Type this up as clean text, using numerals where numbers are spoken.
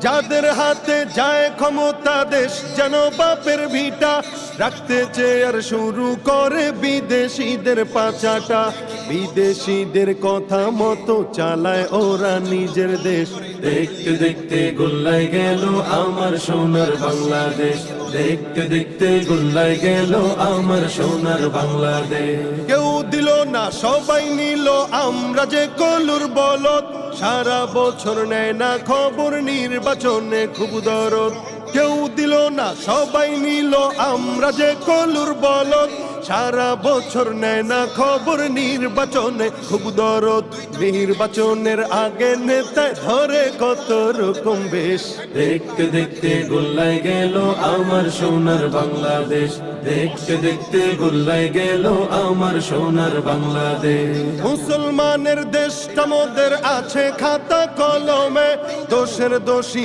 যাদের হাতে যায় ক্ষমতা দেশ যেন বাপের ভিটা, রাখতে চেয়ে আর শুরু করে বিদেশিদের পাচাটা। বিদেশিদের কথা মতো চালায় ওরা নিজের দেশ। দেখতে দেখতে গোল্লায় গেল আমার সোনার বাংলাদেশ, দেখতে দেখতে গোল্লায় গেল আমার সোনার বাংলাদেশ। কেউ দিল না সবাই নিল, আমরা যে কলুর বলদ, সারা বছর নেয় না খবর, নির্বাচনে খুব দরদ। কেউ দিল না সবাই নিল, আমরা যে কলুর বলদ, সারা বছর নেয় না খবর, নির্বাচনে খুব দরদ। নির্বাচনের আগে নেতায় ধরে কত রকম বেশ। দেখতে দেখতে গোল্লায় গেল আমার সোনার বাংলাদেশ, দেখতে দেখতে গোল্লায় গেল আমার সোনার বাংলাদেশ। মুসলমানের দেশটা মোদের আছে খাতা কলমে, দোষের দোষী